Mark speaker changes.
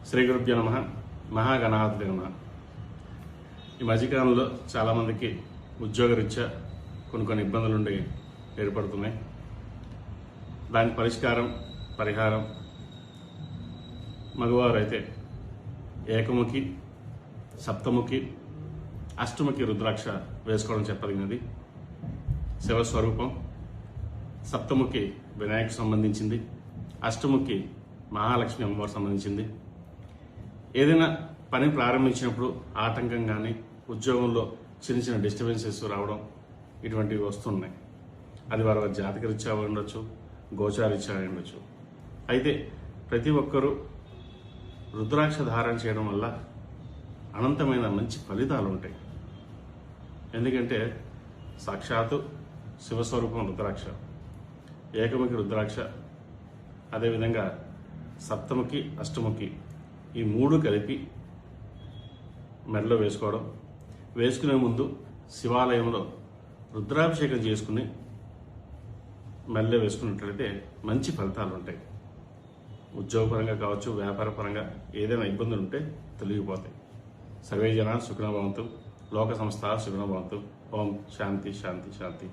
Speaker 1: శ్రీ గురుభ్యో నమః. మహాగణాధిపతి నమః. ఈ మధ్యకాలంలో చాలామందికి ఉద్యోగరీత్యా కొన్ని ఇబ్బందులు ఉండి ఏర్పడుతున్నాయి. దానికి పరిహారం మగవారు అయితే ఏకముఖి, సప్తముఖి, అష్టముఖి రుద్రాక్ష వేసుకోవడం చెప్పదగినది. శివస్వరూపం. సప్తముఖి వినాయకు సంబంధించింది, అష్టముఖి మహాలక్ష్మి అమ్మవారికి సంబంధించింది. ఏదైనా పని ప్రారంభించినప్పుడు ఆటంకం కానీ, ఉద్యోగంలో చిన్న డిస్టర్బెన్సెస్ రావడం ఇటువంటివి వస్తున్నాయి. అది వారి జాతకరీత్యా ఉండొచ్చు, గోచారీత్యా ఉండొచ్చు. అయితే ప్రతి ఒక్కరూ రుద్రాక్ష ధారణ చేయడం వల్ల అనంతమైన మంచి ఫలితాలు ఉంటాయి. ఎందుకంటే సాక్షాత్తు శివస్వరూపం రుద్రాక్ష, ఏకముఖి రుద్రాక్ష, అదేవిధంగా సప్తముఖి, అష్టముఖి ఈ మూడు కలిపి మెడలో వేసుకోవడం. వేసుకునే ముందు శివాలయంలో రుద్రాభిషేకం చేసుకుని మెడలో వేసుకున్నట్లయితే మంచి ఫలితాలు ఉంటాయి. ఉద్యోగపరంగా కావచ్చు, వ్యాపారపరంగా ఏదైనా ఇబ్బందులు ఉంటే తొలగిపోతాయి. సర్వే జనా సుఖినో భవంతు, లోక సంస్థ సుఖినో భవంతు. ఓం శాంతి శాంతి శాంతి.